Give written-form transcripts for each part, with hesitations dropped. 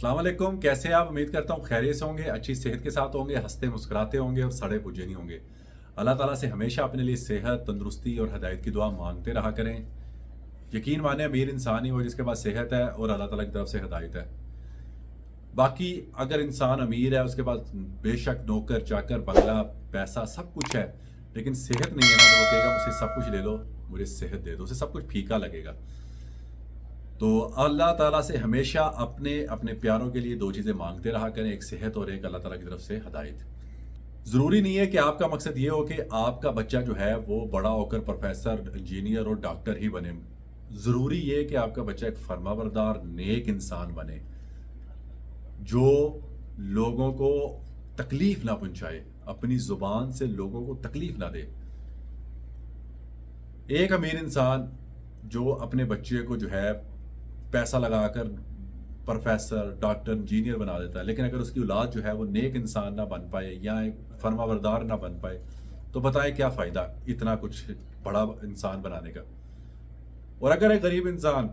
अस्सलाम वालेकुम, कैसे हैं आप? उम्मीद करता हूँ खैरियत से होंगे, अच्छी सेहत के साथ होंगे, हंसते मुस्कुराते होंगे और सड़े पुजे नहीं होंगे। अल्लाह ताला से हमेशा अपने लिए सेहत, तंदुरुस्ती और हदायत की दुआ मांगते रहा करें। यकीन माने अमीर इंसान ही वो जिसके पास सेहत है और अल्लाह ताला की तरफ से हदायत है। बाकी अगर इंसान अमीर है, उसके पास बेशक नौकर चाकर बंगला पैसा सब कुछ है, लेकिन सेहत नहीं है ना, तो वो कहेगा मुझसे सब कुछ ले लो, मुझे सेहत दे दो। उसे सब कुछ फीका लगेगा। तो अल्लाह ताला से हमेशा अपने अपने प्यारों के लिए दो चीज़ें मांगते रहा करें, एक सेहत और एक अल्लाह ताला की तरफ से हदायत। ज़रूरी नहीं है कि आपका मकसद ये हो कि आपका बच्चा जो है वो बड़ा होकर प्रोफेसर, इंजीनियर और डॉक्टर ही बने। ज़रूरी ये है कि आपका बच्चा एक फर्माबरदार, नेक इंसान बने, जो लोगों को तकलीफ ना पहुंचाए, अपनी ज़ुबान से लोगों को तकलीफ ना दे। एक अमीर इंसान जो अपने बच्चे को जो है पैसा लगाकर प्रोफेसर, डॉक्टर, इंजीनियर बना देता है, लेकिन अगर उसकी औलाद जो है वो नेक इंसान ना बन पाए या एक फर्माबरदार ना बन पाए, तो बताएं क्या फ़ायदा इतना कुछ बड़ा इंसान बनाने का। और अगर एक गरीब इंसान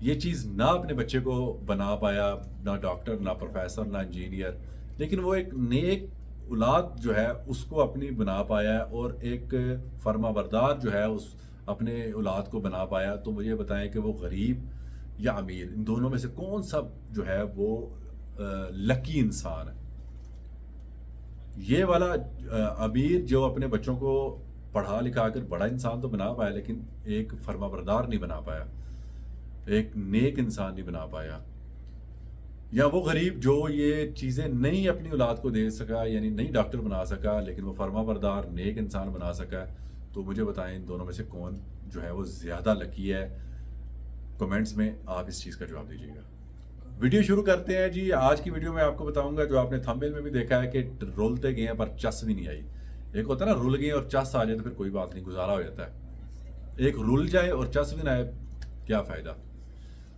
ये चीज़ ना अपने बच्चे को बना पाया, ना डॉक्टर, ना प्रोफेसर, ना इंजीनियर, लेकिन वो एक नेक औलाद जो है उसको अपनी बना पाया और एक फर्माबरदार जो है उस अपने औलाद को बना पाया, तो मुझे बताएं कि वो गरीब या अमीर, इन दोनों में से कौन सा जो है वो लकी इंसान है। ये वाला अमीर जो अपने बच्चों को पढ़ा लिखा कर बड़ा इंसान तो बना पाया, लेकिन एक फर्माबरदार नहीं बना पाया, एक नेक इंसान नहीं बना पाया। या वो गरीब जो ये चीज़ें नहीं अपनी औलाद को दे सका, यानी नहीं डॉक्टर बना सका, लेकिन वो फर्माबरदार नेक इंसान बना सका। तो मुझे बताएं इन दोनों में से कौन जो है वो ज़्यादा लकी है। कमेंट्स में आप इस चीज़ का जवाब दीजिएगा। वीडियो शुरू करते हैं जी। आज की वीडियो में आपको बताऊंगा, जो आपने थंबनेल में भी देखा है, कि रुलते गए हैं पर चस भी नहीं आई। एक होता है ना, रुल गए और चस आ जाए तो फिर कोई बात नहीं, गुजारा हो जाता है। एक रुल जाए और चस भी ना आए, क्या फ़ायदा।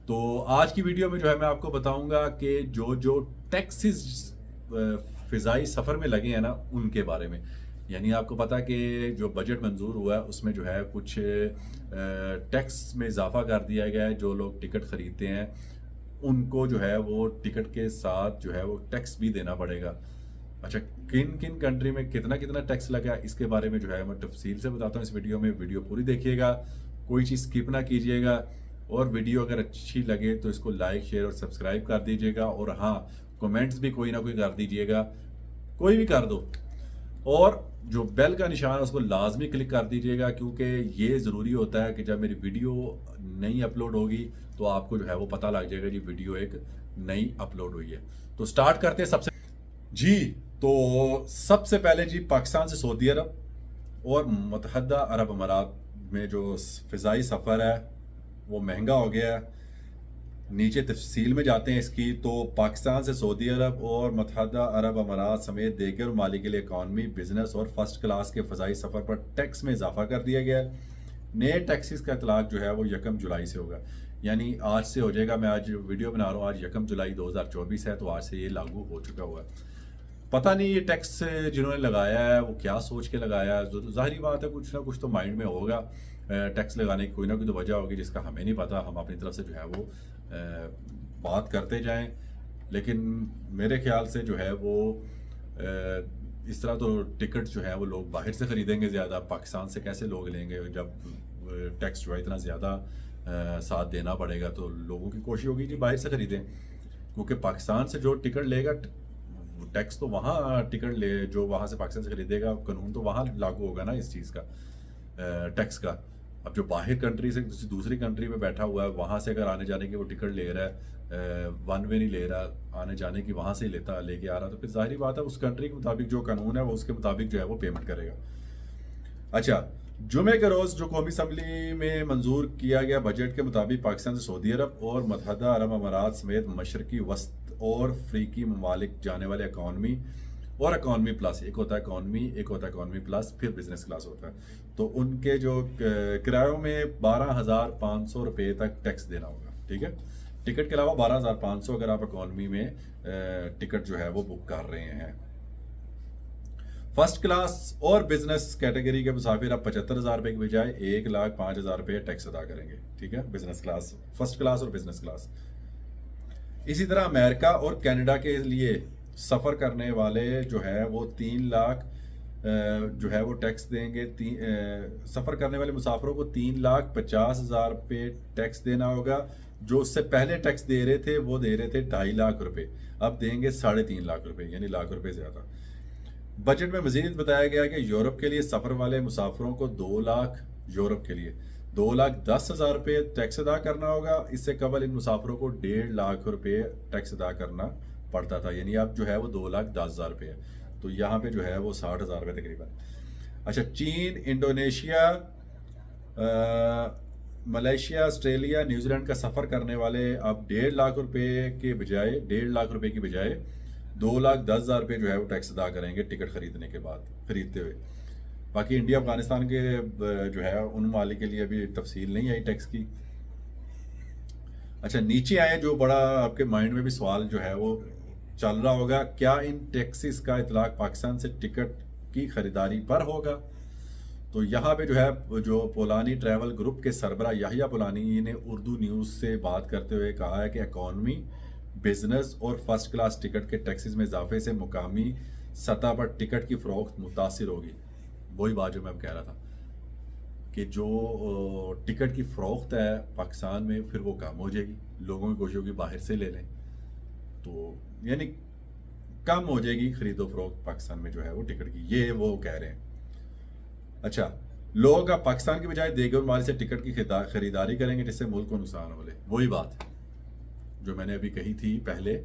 तो आज की वीडियो में जो है मैं आपको बताऊंगा कि जो जो टैक्सेस फ़िज़ाई सफ़र में लगे हैं ना, उनके बारे में। यानी आपको पता कि जो बजट मंजूर हुआ है उसमें जो है कुछ टैक्स में इजाफा कर दिया गया है। जो लोग टिकट ख़रीदते हैं उनको जो है वो टिकट के साथ जो है वो टैक्स भी देना पड़ेगा। अच्छा, किन किन कंट्री में कितना कितना टैक्स लगा, इसके बारे में जो है मैं तफसील से बताता हूँ इस वीडियो में। वीडियो पूरी देखिएगा, कोई चीज़ स्किप ना कीजिएगा। और वीडियो अगर अच्छी लगे तो इसको लाइक, शेयर और सब्सक्राइब कर दीजिएगा। और हाँ, कमेंट्स भी कोई ना कोई कर दीजिएगा, कोई भी कर दो। और जो बेल का निशान है उसको लाजमी क्लिक कर दीजिएगा, क्योंकि ये ज़रूरी होता है कि जब मेरी वीडियो नई अपलोड होगी तो आपको जो है वो पता लग जाएगा जी वीडियो एक नई अपलोड हुई है। तो स्टार्ट करते हैं सबसे जी। तो सबसे पहले जी, पाकिस्तान से सऊदी अरब और मुत्तहदा अरब अमारात में जो फ़िज़ाई सफ़र है वो महंगा हो गया है। नीचे तफसील में जाते हैं इसकी। तो पाकिस्तान से सऊदी अरब और मुत्तहदा अरब अमारात समेत दीगर ममालिक के लिए इकॉनमी, बिजनेस और फर्स्ट क्लास के फ़ज़ाई सफ़र पर टैक्स में इजाफा कर दिया गया है। नए टैक्सेस का इतलाक़ जो है वो 1 जुलाई से होगा, यानी आज से हो जाएगा। मैं आज वीडियो बना रहा हूँ, आज 1 जुलाई 2024 है, तो आज से ये लागू हो चुका हुआ है। पता नहीं ये टैक्स जिन्होंने लगाया है वो क्या सोच के लगाया है। ज़ाहिरी बात है, कुछ ना कुछ तो माइंड में होगा टैक्स लगाने की, कोई ना कोई तो वजह होगी जिसका हमें नहीं पता। हम अपनी तरफ से जो है वो बात करते जाएं, लेकिन मेरे ख्याल से जो है वो इस तरह तो टिकट जो है वो लोग बाहर से ख़रीदेंगे ज़्यादा। पाकिस्तान से कैसे लोग लेंगे जब टैक्स जो है इतना ज़्यादा साथ देना पड़ेगा। तो लोगों की कोशिश होगी कि बाहर से ख़रीदें, क्योंकि पाकिस्तान से जो टिकट लेगा टैक्स तो वहाँ टिकट ले, जो वहाँ से पाकिस्तान से खरीदेगा कानून तो वहाँ लागू होगा ना इस चीज़ का, टैक्स का। अब जो बाहर कंट्री से दूसरी कंट्री में बैठा हुआ है, वहाँ से अगर आने जाने की वो टिकट ले रहा है, वन वे नहीं ले रहा, आने जाने की वहाँ से ही लेके आ रहा, तो फिर ज़ाहिरी बात है उस कंट्री के मुताबिक जो कानून है वो उसके मुताबिक जो है वो पेमेंट करेगा। अच्छा, जुमे के रोज़ जो कौमी असम्बली में मंजूर किया गया बजट के मुताबिक पाकिस्तान से सऊदी अरब और मुत्तहदा अरब अमारात समेत मशरकी वस्त और अफ्रीकी ममालिक जाने वाले इकॉनमी और इकॉनमी प्लस, एक होता है इकॉनमी, एक होता है इकॉनमी प्लस, फिर बिजनेस क्लास होता है, तो उनके जो किरायों में 12,500 रुपये तक टैक्स देना होगा। ठीक है, टिकट के अलावा 12,500 अगर आप इकॉनमी में टिकट जो है वो बुक कर रहे हैं। फर्स्ट क्लास और बिजनेस कैटेगरी के मुसाफिर अब 75,000 रुपये की बजाय 1,05,000 रुपये टैक्स अदा करेंगे। ठीक है, बिजनेस क्लास, फर्स्ट क्लास और बिजनेस क्लास। اسی طرح امریکہ اور کینیڈا کے لیے سفر کرنے والے جو ہے وہ 3 لاکھ جو ہے وہ ٹیکس دیں گے. سفر کرنے والے مسافروں کو 3,50,000 روپے ٹیکس دینا ہوگا. جو اس سے پہلے ٹیکس دے رہے تھے وہ دے رہے تھے 2.5 لاکھ روپے, اب دیں گے 3.5 لاکھ روپے, یعنی لاکھ روپے زیادہ. بجٹ میں مزید بتایا گیا کہ یورپ کے لیے سفر والے مسافروں کو 2 لاکھ یورپ کے لیے 2,10,000 روپے ٹیکس ادا کرنا ہوگا. اس سے قبل ان مسافروں کو 1.5 لاکھ روپے ٹیکس ادا کرنا پڑتا تھا, یعنی اب جو ہے وہ 2,10,000 روپے ہے. تو یہاں پہ جو ہے وہ 60,000 روپے تقریباً. اچھا, چین, Indonesia, Malaysia, Australia, New Zealand کا سفر کرنے والے اب 1.5 لاکھ روپے کے بجائے 1.5 لاکھ روپے کی بجائے 2,10,000 روپے جو ہے وہ ٹیکس ادا کریں گے ٹکٹ خریدنے کے بعد, خریدتے ہوئے. باقی انڈیا, افغانستان کے جو ہے ان ممالک کے لیے ابھی تفصیل نہیں آئی ٹیکس کی. اچھا, نیچے آئے, جو بڑا آپ کے مائنڈ میں بھی سوال جو ہے وہ چل رہا ہوگا, کیا ان ٹیکسز کا اطلاق پاکستان سے ٹکٹ کی خریداری پر ہوگا؟ تو یہاں پہ جو ہے جو پولانی ٹریول گروپ کے سربراہ یحییٰ پولانی نے اردو نیوز سے بات کرتے ہوئے کہا ہے کہ اکانومی, بزنس اور فرسٹ کلاس ٹکٹ کے ٹیکسز میں اضافے سے مقامی سطح پر ٹکٹ کی فروخت متاثر ہوگی. وہی بات جو میں اب کہہ رہا تھا کہ جو ٹکٹ کی فروخت ہے پاکستان میں پھر وہ کم ہو جائے گی, لوگوں کی کوشش ہوگی باہر سے لے لیں, تو یعنی کم ہو جائے گی خرید و فروخت پاکستان میں جو ہے وہ ٹکٹ کی, یہ وہ کہہ رہے ہیں. اچھا, لوگ اب پاکستان کی بجائے دیگر ممالک سے ٹکٹ کی خریداری کریں گے جس سے ملک کو نقصان ہو. وہی بات جو میں نے ابھی کہی تھی پہلے,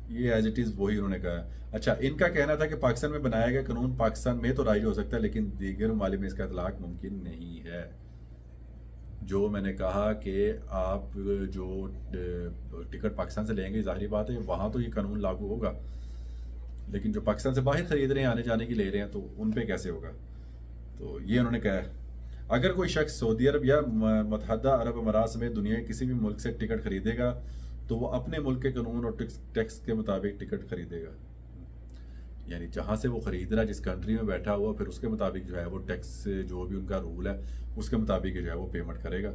یہ ایز اٹ از وہی انہوں نے کہا. اچھا, ان کا کہنا تھا کہ پاکستان میں بنایا گیا قانون پاکستان میں تو رائج ہو سکتا ہے لیکن دیگر ممالک میں اس کا اطلاق ممکن نہیں ہے. جو میں نے کہا کہ آپ جو ٹکٹ پاکستان سے لیں گے, ظاہری بات ہے وہاں تو یہ قانون لاگو ہوگا, لیکن جو پاکستان سے باہر خرید رہے ہیں, آنے جانے کی لے رہے ہیں, تو ان پہ کیسے ہوگا؟ تو یہ انہوں نے کہا ہے. اگر کوئی شخص سعودی عرب یا متحدہ عرب امارات سمیت دنیا کے کسی بھی ملک سے ٹکٹ خریدے گا تو وہ اپنے ملک کے قانون اور ٹیکس کے مطابق ٹکٹ خریدے گا. یعنی جہاں سے وہ خرید رہا ہے, جس کنٹری میں بیٹھا ہوا, پھر اس کے مطابق جو ہے وہ ٹیکس جو بھی ان کا رول ہے اس کے مطابق جو ہے وہ پیمنٹ کرے گا.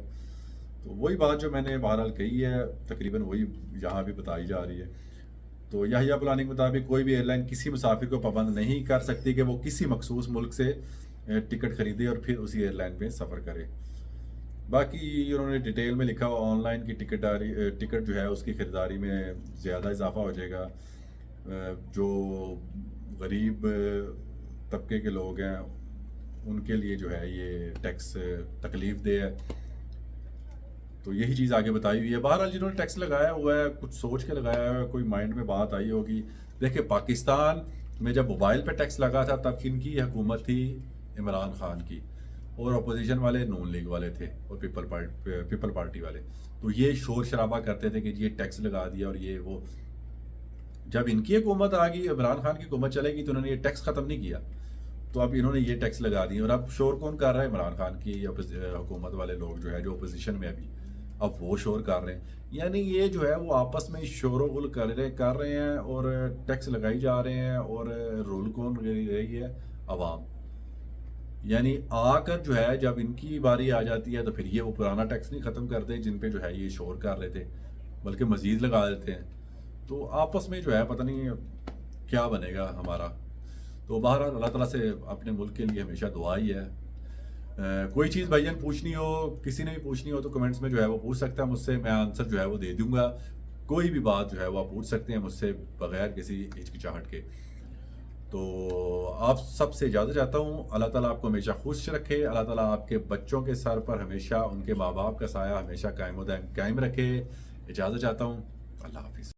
تو وہی بات جو میں نے بہرحال کہی ہے تقریباً وہی یہاں بھی بتائی جا رہی ہے. تو یحییٰ پولانی کے مطابق کوئی بھی ایئر لائن کسی مسافر کو پابند نہیں کر سکتی کہ وہ کسی مخصوص ملک سے ٹکٹ خریدے اور پھر اسی ایئر لائن پہ سفر کرے. باقی انہوں نے ڈیٹیل میں لکھا ہوا آن لائن کی ٹکٹ جو ہے اس کی خریداری میں زیادہ اضافہ ہو جائے گا. جو غریب طبقے کے لوگ ہیں ان کے لیے جو ہے یہ ٹیکس تکلیف دہ ہے. تو یہی چیز آگے بتائی ہوئی ہے. بہرحال جنہوں نے ٹیکس لگایا ہوا ہے کچھ سوچ کے لگایا ہوا ہے, کوئی مائنڈ میں بات آئی ہوگی. دیکھیں, پاکستان میں جب موبائل پہ ٹیکس لگا تھا تب کن کی حکومت تھی؟ عمران خان کی, اور اپوزیشن والے نون لیگ والے تھے اور پیپل پارٹی والے. تو یہ شور شرابہ کرتے تھے کہ یہ ٹیکس لگا دیا اور یہ وہ. جب ان کی حکومت آ گئی, عمران خان کی حکومت چلے گی, تو انہوں نے یہ ٹیکس ختم نہیں کیا, تو اب انہوں نے یہ ٹیکس لگا دی. اور اب شور کون کر رہا ہے؟ عمران خان کی حکومت والے لوگ جو ہے جو اپوزیشن میں ابھی, اب وہ شور کر رہے ہیں. یعنی یہ جو ہے وہ آپس میں شور و غل کر رہے ہیں اور ٹیکس لگائی جا رہے ہیں, اور رول کون رہی ہے؟ عوام. یعنی آ کر جو ہے جب ان کی باری آ جاتی ہے تو پھر یہ وہ پرانا ٹیکس نہیں ختم کرتے جن پہ جو ہے یہ شور کر رہے تھے, بلکہ مزید لگا دیتے ہیں. تو آپس میں جو ہے پتہ نہیں کیا بنے گا ہمارا. تو بہرحال اللہ تعالیٰ سے اپنے ملک کے لیے ہمیشہ دعا ہی ہے. کوئی چیز بھائی جان پوچھنی ہو, کسی نے بھی پوچھنی ہو تو کمنٹس میں جو ہے وہ پوچھ سکتا ہے مجھ سے, میں آنسر جو ہے وہ دے دوں گا. کوئی بھی بات جو ہے وہ آپ پوچھ سکتے ہیں مجھ سے بغیر کسی ہچکچاہٹ کے. تو آپ سب سے اجازت چاہتا ہوں, اللہ تعالیٰ آپ کو ہمیشہ خوش رکھے, اللہ تعالیٰ آپ کے بچوں کے سر پر ہمیشہ ان کے ماں باپ کا سایہ ہمیشہ قائم رکھے. اجازت چاہتا ہوں, اللہ حافظ.